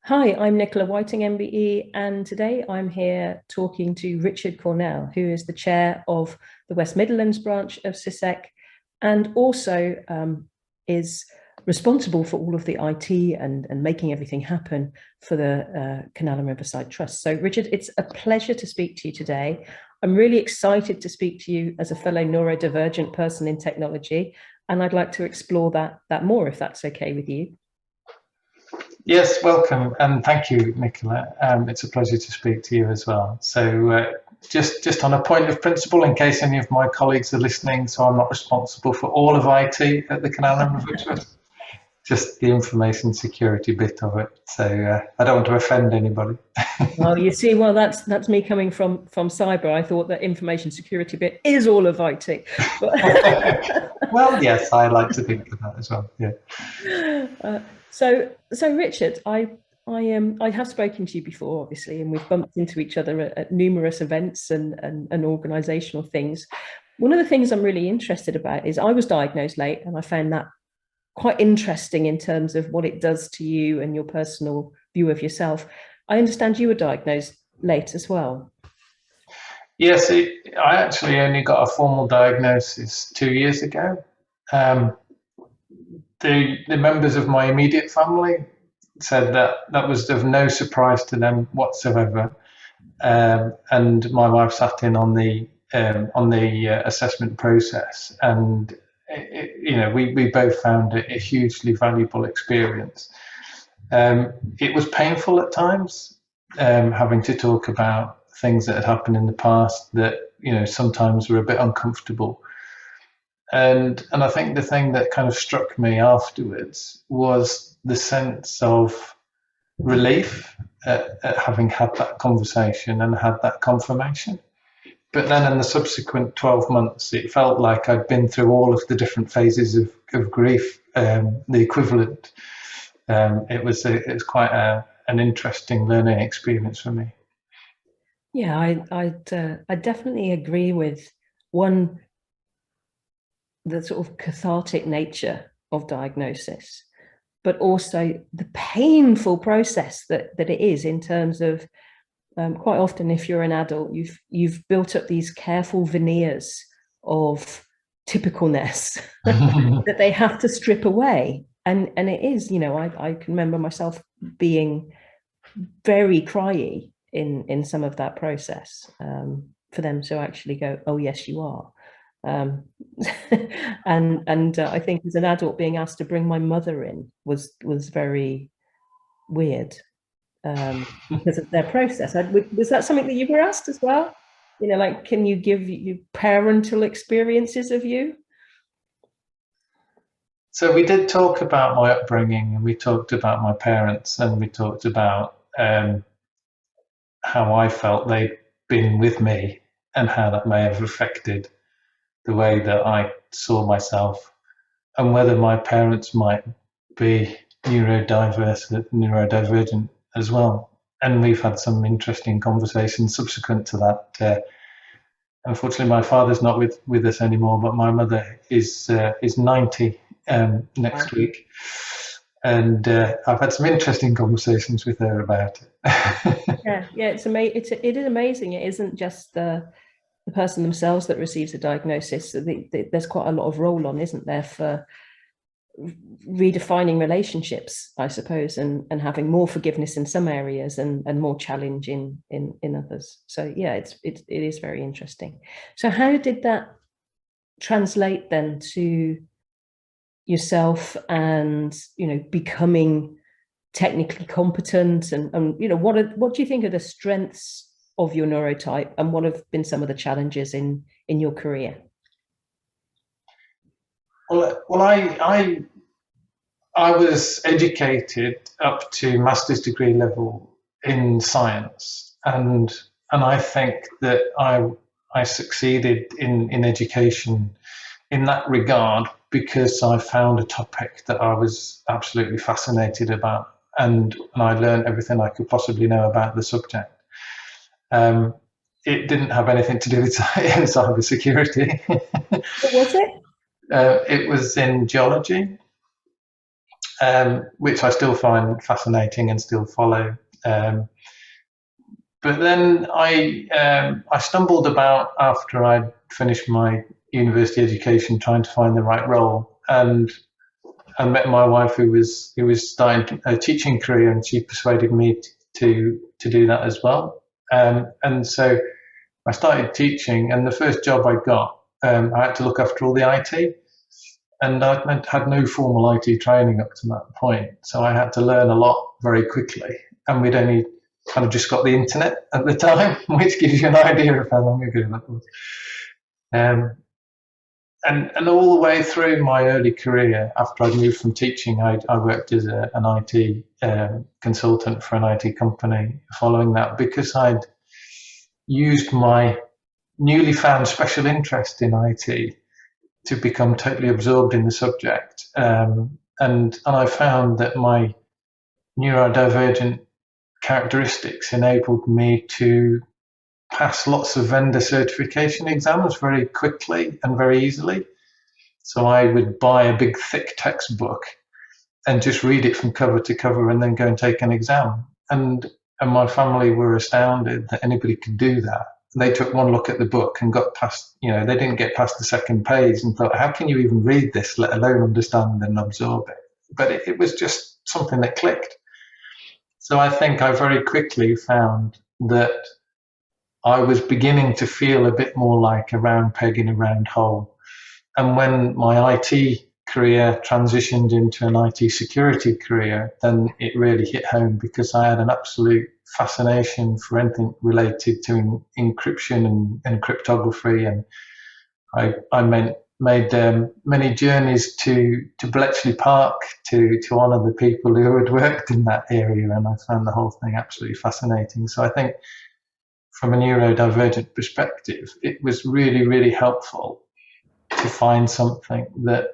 Hi, I'm Nicola Whiting, MBE, and today I'm here talking to Richard Cornell, who is the chair of the West Midlands branch of CIISec and also is responsible for all of the IT and making everything happen for the Canal and Riverside Trust. So, Richard, it's a pleasure to speak to you today. I'm really excited to speak to you as a fellow neurodivergent person in technology, and I'd like to explore that more, if that's okay with you. Yes, welcome, and thank you, Nicola. It's a pleasure to speak to you as well. So, just on a point of principle, in case any of my colleagues are listening, so I'm not responsible for all of IT at the Canal and River Trust, just the information security bit of it. So I don't want to offend anybody. Well, you see, well, that's me coming from cyber. I thought that information security bit is all of IT. Well, yes, I like to think of that as well. Yeah. So Richard, I have spoken to you before, obviously, and we've bumped into each other at numerous events and organisational things. One of the things I'm really interested about is I was diagnosed late, and I found that quite interesting in terms of what it does to you and your personal view of yourself. I understand you were diagnosed late as well. Yes, I actually only got a formal diagnosis 2 years ago. Um, the members of my immediate family said that was of no surprise to them whatsoever. And my wife sat in on the assessment process, and we both found it a hugely valuable experience. It was painful at times, having to talk about things that had happened in the past that sometimes were a bit uncomfortable. And I think the thing that kind of struck me afterwards was the sense of relief at having had that conversation and had that confirmation. But then in the subsequent 12 months, it felt like I'd been through all of the different phases of grief, the equivalent. It was quite an interesting learning experience for me. Yeah, I definitely agree with the sort of cathartic nature of diagnosis, but also the painful process that it is in terms of quite often, if you're an adult, you've built up these careful veneers of typicalness that they have to strip away. And it is, I can remember myself being very cryy in some of that process, for them to actually go, oh yes, you are. And I think as an adult being asked to bring my mother in was very weird, because of their process. Was that something that you were asked as well? Like, can you give you parental experiences of you? So we did talk about my upbringing, and we talked about my parents, and we talked about how I felt they'd been with me and how that may have affected the way that I saw myself, and whether my parents might be neurodivergent as well. And we've had some interesting conversations subsequent to that. Unfortunately, my father's not with us anymore, but my mother is 90 next week, and I've had some interesting conversations with her about it. Yeah, it is amazing. It isn't just the person themselves that receives a diagnosis. There's quite a lot of role on, isn't there, for redefining relationships, I suppose, and having more forgiveness in some areas and more challenge in others. So yeah, it is very interesting. So how did that translate then to yourself and becoming technically competent, and what do you think are the strengths of your neurotype, and what have been some of the challenges in your career? Well, I was educated up to master's degree level in science, and I think that I succeeded in education in that regard because I found a topic that I was absolutely fascinated about, and I learned everything I could possibly know about the subject. It didn't have anything to do with cyber security. What was it? It was in geology, which I still find fascinating and still follow. But then I stumbled about after I'd finished my university education, trying to find the right role, and I met my wife, who was starting a teaching career, and she persuaded me to do that as well. And so I started teaching, and the first job I got, I had to look after all the IT, and I had no formal IT training up to that point, so I had to learn a lot very quickly. And we'd only kind of just got the internet at the time, which gives you an idea of how long ago that was. And all the way through my early career, after I'd moved from teaching, I worked as an IT consultant for an IT company following that, because I'd used my newly found special interest in IT to become totally absorbed in the subject. And I found that my neurodivergent characteristics enabled me to pass lots of vendor certification exams very quickly and very easily. So I would buy a big thick textbook and just read it from cover to cover and then go and take an exam. And my family were astounded that anybody could do that. They took one look at the book and got past, they didn't get past the second page and thought, how can you even read this, let alone understand and absorb it? But it was just something that clicked. So I think I very quickly found that I was beginning to feel a bit more like a round peg in a round hole. And when my IT career transitioned into an IT security career, then it really hit home, because I had an absolute fascination for anything related to encryption and cryptography. And I made many journeys to Bletchley Park to honour the people who had worked in that area, and I found the whole thing absolutely fascinating. So I think from a neurodivergent perspective, it was really, really helpful to find something that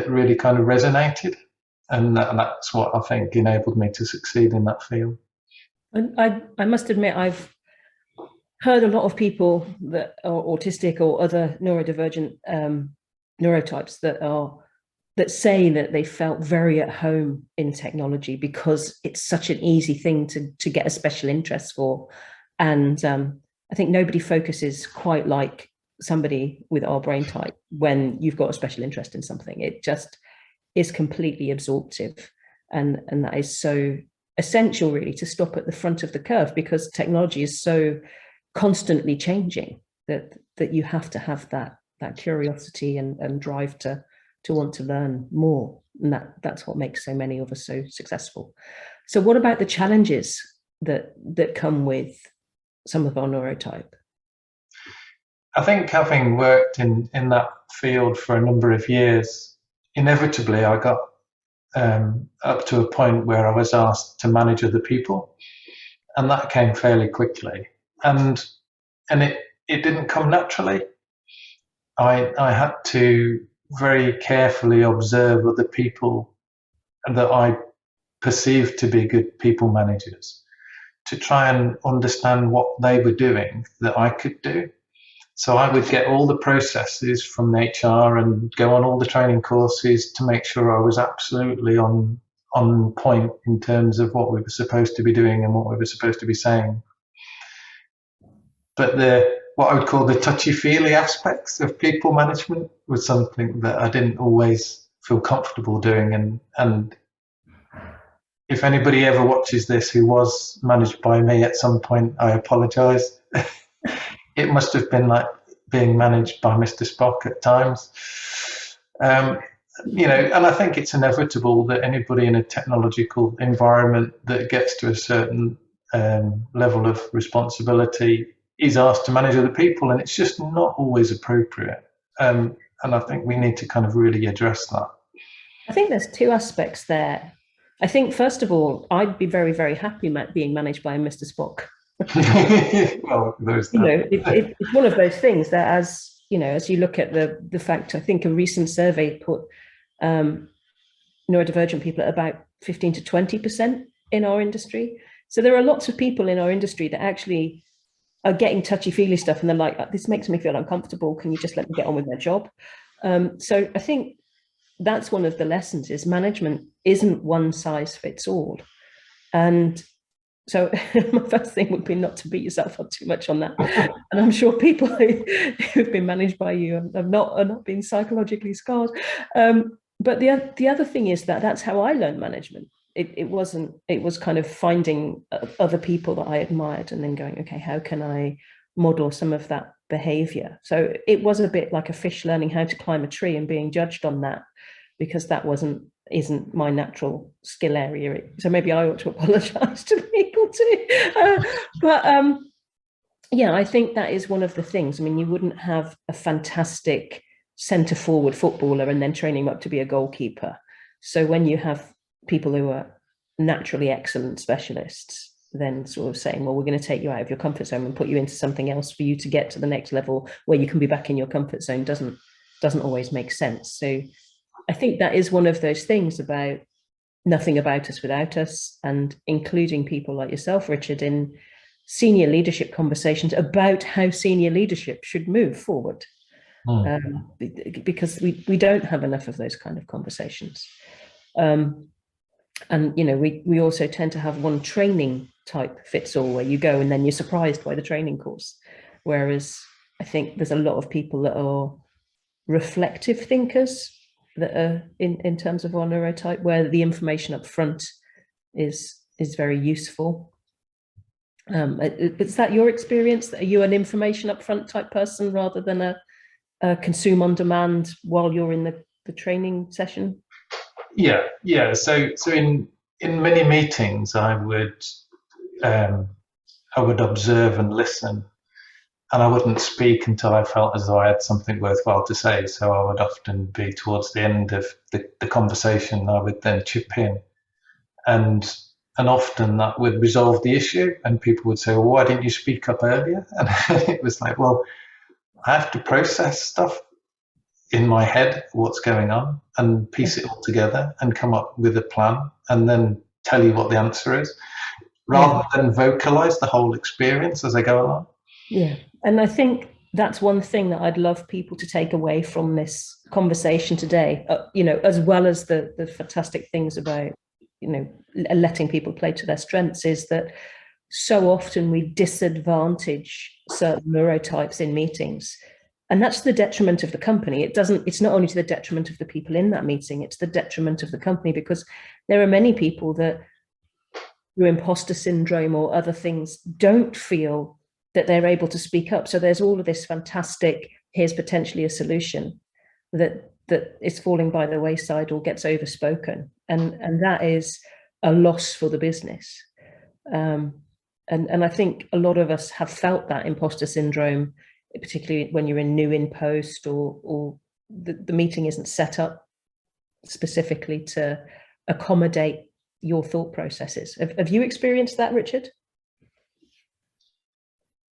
really kind of resonated, and that's what I think enabled me to succeed in that field. And I must admit, I've heard a lot of people that are autistic or other neurodivergent neurotypes that say that they felt very at home in technology because it's such an easy thing to get a special interest for. And I think nobody focuses quite like somebody with our brain type when you've got a special interest in something. It just is completely absorptive. And that is so essential, really, to stop at the front of the curve, because technology is so constantly changing that you have to have that curiosity and drive to want to learn more. And that's what makes so many of us so successful. So what about the challenges that come with some of our neurotype? I think, having worked in that field for a number of years, inevitably I got up to a point where I was asked to manage other people, and that came fairly quickly. And it didn't come naturally. I had to very carefully observe other people that I perceived to be good people managers, to try and understand what they were doing that I could do. So I would get all the processes from HR and go on all the training courses to make sure I was absolutely on point in terms of what we were supposed to be doing and what we were supposed to be saying. But what I would call the touchy-feely aspects of people management was something that I didn't always feel comfortable doing. And if anybody ever watches this who was managed by me at some point, I apologise. It must have been like being managed by Mr. Spock at times. And I think it's inevitable that anybody in a technological environment that gets to a certain level of responsibility is asked to manage other people, and it's just not always appropriate. And I think we need to kind of really address that. I think there's two aspects there. I think, first of all, I'd be very, very happy being managed by a Mr. Spock. Well, there's that. It's one of those things that, as you look at the fact, I think a recent survey put neurodivergent people at about 15 to 20% in our industry. So there are lots of people in our industry that actually are getting touchy-feely stuff, and they're like, this makes me feel uncomfortable. Can you just let me get on with my job? So I think that's one of the lessons, is management isn't one size fits all. And so my first thing would be not to beat yourself up too much on that. And I'm sure people who've been managed by you are not being psychologically scarred. But the other thing is that that's how I learned management. It was kind of finding other people that I admired and then going, okay, how can I model some of that behavior? So it was a bit like a fish learning how to climb a tree and being judged on that, because that isn't my natural skill area. So maybe I ought to apologize to people too. Yeah, I think that is one of the things. I mean, you wouldn't have a fantastic centre forward footballer and then train him up to be a goalkeeper. So when you have people who are naturally excellent specialists, then sort of saying, well, we're going to take you out of your comfort zone and put you into something else for you to get to the next level where you can be back in your comfort zone doesn't always make sense. So I think that is one of those things about nothing about us without us, and including people like yourself, Richard, in senior leadership conversations about how senior leadership should move forward. Because we don't have enough of those kind of conversations. And we also tend to have one training type fits all, where you go and then you're surprised by the training course. Whereas I think there's a lot of people that are reflective thinkers that are in terms of our neurotype, where the information up front is very useful. Is that your experience? Are you an information up front type person rather than a consume on demand while you're in the training session? Yeah. So in many meetings, I would observe and listen, and I wouldn't speak until I felt as though I had something worthwhile to say. So I would often be towards the end of the conversation, I would then chip in, and often that would resolve the issue. And people would say, well, why didn't you speak up earlier? And it was like, well, I have to process stuff in my head, what's going on, and piece it all together and come up with a plan and then tell you what the answer is, rather than vocalize the whole experience as I go along. Yeah. And I think that's one thing that I'd love people to take away from this conversation today, as well as the fantastic things about, letting people play to their strengths, is that so often we disadvantage certain neurotypes in meetings. And that's the detriment of the company. It's not only to the detriment of the people in that meeting, it's the detriment of the company, because there are many people that, through imposter syndrome or other things, don't feel that they're able to speak up. So there's all of this fantastic, here's potentially a solution, that is falling by the wayside or gets overspoken. And that is a loss for the business. And I think a lot of us have felt that imposter syndrome, particularly when you're in post or the meeting isn't set up specifically to accommodate your thought processes. Have you experienced that, Richard?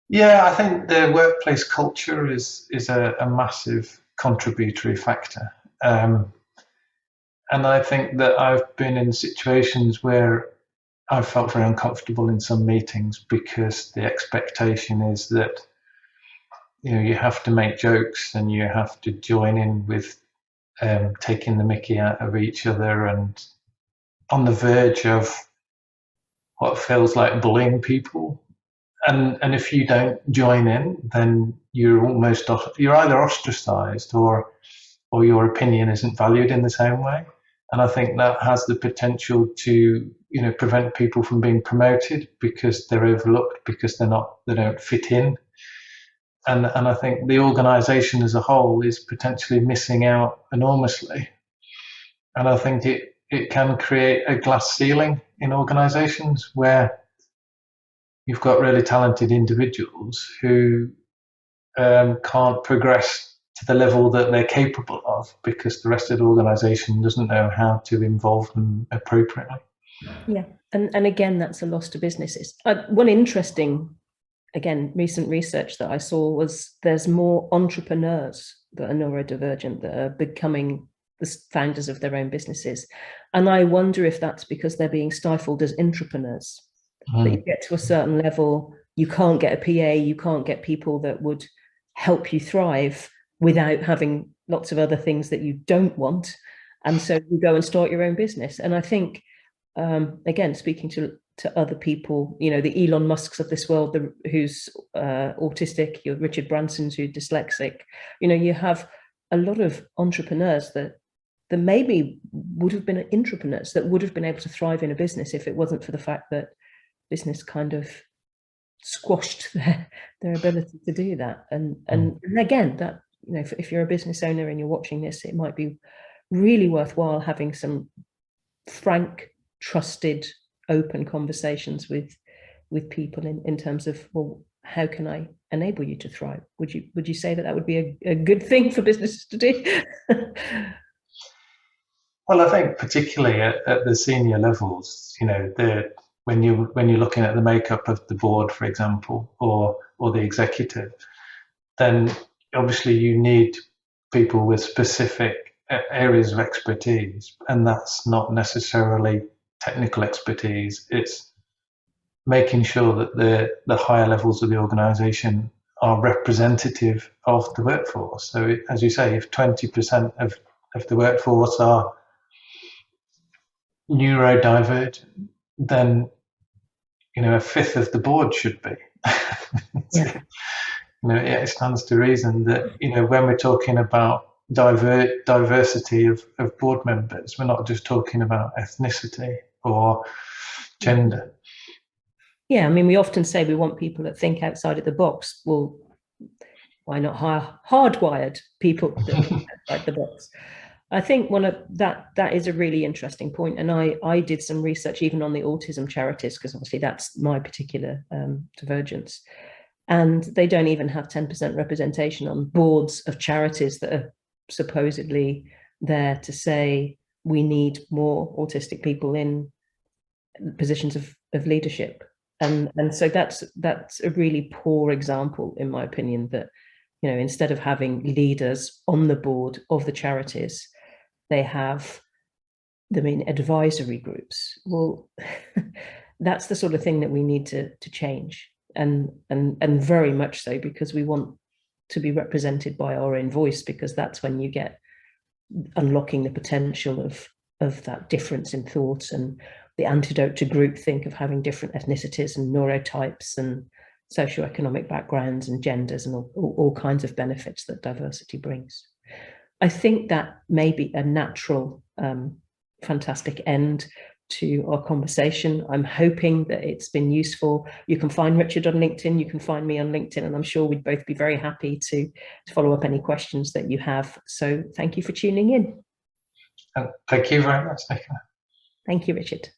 Yeah, I think the workplace culture is a massive contributory factor. And I think that I've been in situations where I've felt very uncomfortable in some meetings because the expectation is that you have to make jokes and you have to join in with taking the mickey out of each other, and on the verge of what feels like bullying people. And if you don't join in, then you're either ostracized or your opinion isn't valued in the same way. And I think that has the potential to prevent people from being promoted because they're overlooked, because they don't fit in. And I think the organization as a whole is potentially missing out enormously. And I think it can create a glass ceiling in organizations where you've got really talented individuals who can't progress to the level that they're capable of because the rest of the organization doesn't know how to involve them appropriately. Yeah. And again, that's a loss to businesses. One interesting, again, recent research that I saw was there's more entrepreneurs that are neurodivergent that are becoming the founders of their own businesses. And I wonder if that's because they're being stifled as intrapreneurs. That you get to a certain level, you can't get a PA, you can't get people that would help you thrive without having lots of other things that you don't want. And so you go and start your own business. And I think, again, speaking to other people, you know, the Elon Musks of this world, who's autistic, your Richard Branson's who's dyslexic, you know, you have a lot of entrepreneurs that maybe would have been intrapreneurs that would have been able to thrive in a business if it wasn't for the fact that business kind of squashed their ability to do that. And again, that, you know, if you're a business owner and you're watching this, it might be really worthwhile having some frank, trusted, open conversations with people in terms of, well, how can I enable you to thrive? Would you say that would be a good thing for businesses to do? Well, I think particularly at the senior levels, you know, when you're looking at the makeup of the board, for example, or the executive, then obviously you need people with specific areas of expertise, and that's not necessarily technical expertise. It's making sure that the higher levels of the organisation are representative of the workforce. So, as you say, if 20% of the workforce are neurodivergent, then, you know, a fifth of the board should be. Yeah. You know, it stands to reason that, you know, when we're talking about diversity of board members, we're not just talking about ethnicity or gender. Yeah, I mean, we often say we want people that think outside of the box. Well, why not hire hardwired people that think outside the box? I think one of that is a really interesting point. And I did some research even on the autism charities, because obviously that's my particular divergence. And they don't even have 10% representation on boards of charities that are supposedly there to say we need more autistic people in positions of leadership. And so that's a really poor example, in my opinion, that, you know, instead of having leaders on the board of the charities, they have them in advisory groups. Well, that's the sort of thing that we need to change, and very much so, because we want to be represented by our own voice, because that's when you get unlocking the potential of that difference in thought and the antidote to groupthink of having different ethnicities and neurotypes and socioeconomic backgrounds and genders and all kinds of benefits that diversity brings. I think that may be a natural, fantastic end to our conversation. I'm hoping that it's been useful. You can find Richard on LinkedIn, you can find me on LinkedIn, and I'm sure we'd both be very happy to follow up any questions that you have. So thank you for tuning in. Thank you very much, Nicola. Thank you, Richard.